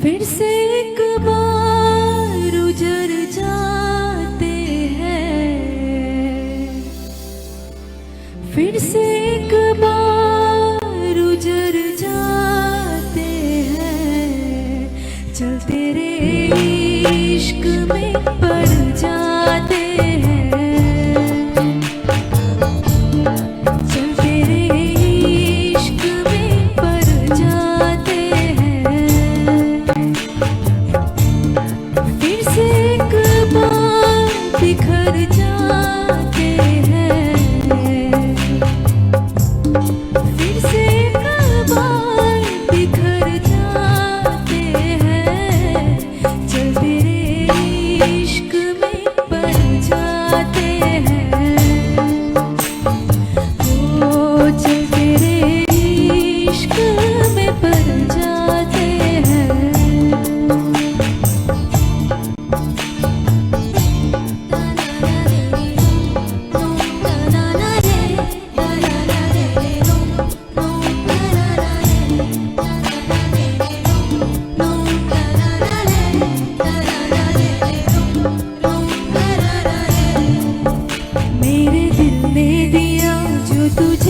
फिर से एक बार उजड़ जाते हैं, फिर से एक बार उजड़ जाते हैं। चल तेरे इश्क में पड़ जाते हैं, चल तेरे इश्क में पड़ जाते हैं। फिर से एक बार बिखर जाते हैं, फिर से एक बार बिखर जाते हैं। चल तेरे इश्क में पड़ जाते हैं, ओ चल तेरे इश्क में पड़ जाते हैं। मेरे दिल ने दिया जो तुझे